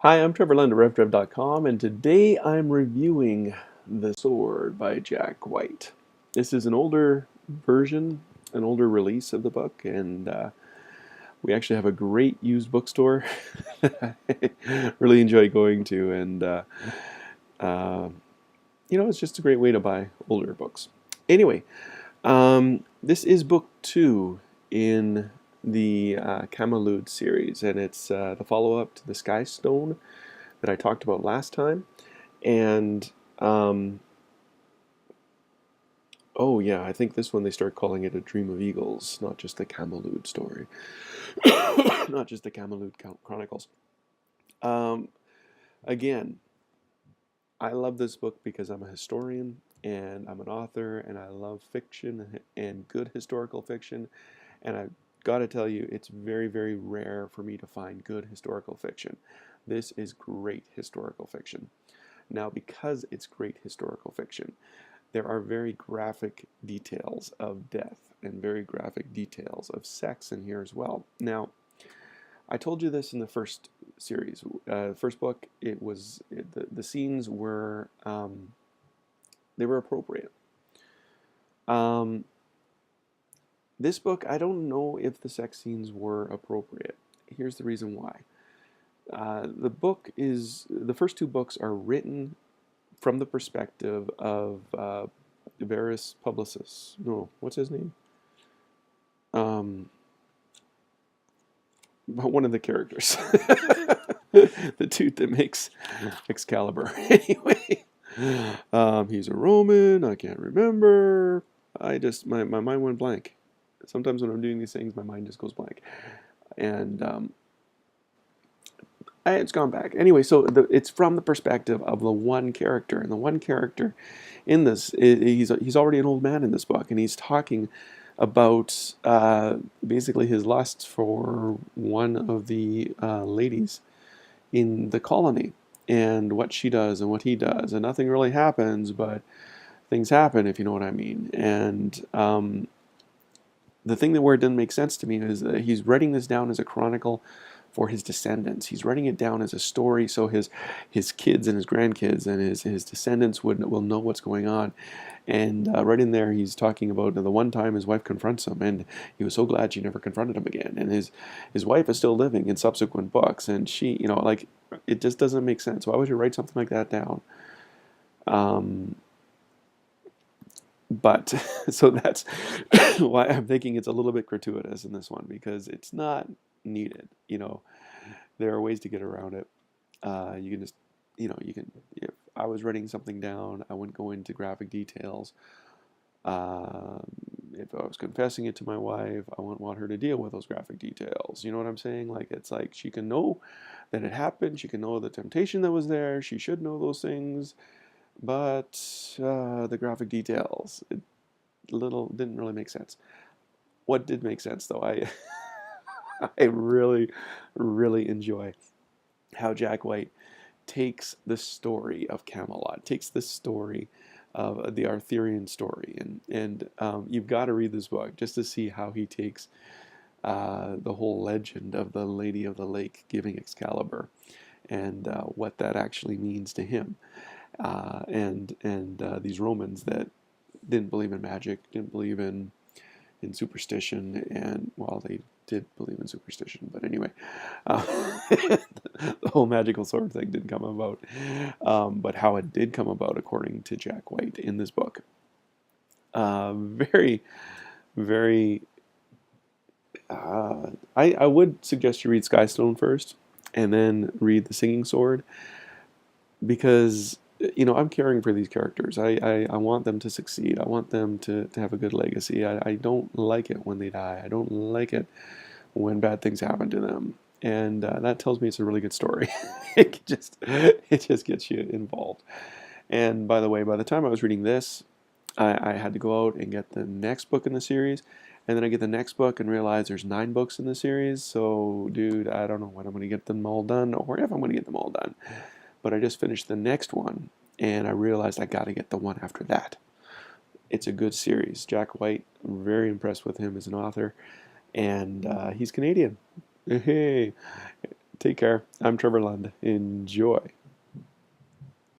Hi, I'm Trevor Lund at RevTrev.com, and today I'm reviewing The Sword by Jack Whyte. This is an older version, an older release of the book, and we actually have a great used bookstore that I really enjoy going to, and uh, it's just a great way to buy older books. Anyway, this is book two in the Camelud series, and it's the follow-up to the Sky Stone that I talked about last time. And oh yeah, I think this one they start calling it A Dream of Eagles, not just the Camelud story, not just the Camelud Chronicles. Um, Again, I love this book because I'm a historian and I'm an author and I love fiction and good historical fiction. And I've got to tell you, it's very, very rare for me to find good historical fiction. This is great historical fiction. Now, because it's great historical fiction, there are very graphic details of death and very graphic details of sex in here as well. Now, I told you this in the first series, first book. The scenes were they were appropriate. Um, this book, I don't know if the sex scenes were appropriate. Here's the reason why. The first two books are written from the perspective of Varys Publicis. No, what's his name? One of the characters. The dude that makes Excalibur. Anyway, he's a Roman. I can't remember. My mind went blank. Sometimes when I'm doing these things, my mind just goes blank. And it's gone back. Anyway, so it's from the perspective of the one character. And the one character in this, he's already an old man in this book. And he's talking about basically his lust for one of the ladies in the colony and what she does and what he does. And nothing really happens, but things happen, if you know what I mean. And the thing that where it didn't make sense to me is that he's writing this down as a chronicle for his descendants. He's writing it down as a story so his kids and his grandkids and his descendants will know what's going on. And right in there, he's talking about the one time his wife confronts him, and he was so glad she never confronted him again. And his wife is still living in subsequent books, and she, like, it just doesn't make sense. Why would you write something like that down? But so that's why I'm thinking it's a little bit gratuitous in this one because it's not needed. There are ways to get around it. You can just, if I was writing something down, I wouldn't go into graphic details. If I was confessing it to my wife, I wouldn't want her to deal with those graphic details. You know what I'm saying? Like, it's like she can know that it happened. She can know the temptation that was there. She should know those things. But the graphic details, it didn't really make sense. What did make sense, though, I really, really enjoy how Jack Whyte takes the story of Camelot, takes the story of the Arthurian story, and you've got to read this book just to see how he takes the whole legend of the Lady of the Lake giving Excalibur and what that actually means to him, and these Romans that didn't believe in magic, didn't believe in superstition, and well, they did believe in superstition, but anyway, the whole magical sword thing didn't come about, but how it did come about according to Jack Whyte in this book. Very, very, I would suggest you read Skystone first and then read The Singing Sword because I'm caring for these characters. I want them to succeed. I want them to have a good legacy. I don't like it when they die. I don't like it when bad things happen to them. And that tells me it's a really good story. it just gets you involved. And by the way, by the time I was reading this, I had to go out and get the next book in the series. And then I get the next book and realize there's 9 books in the series. So, dude, I don't know when I'm going to get them all done or if I'm going to get them all done. But I just finished the next one, and I realized I got to get the one after that. It's a good series. Jack Whyte, I'm very impressed with him as an author, and he's Canadian. Hey, Take care. I'm Trevor Lund. Enjoy.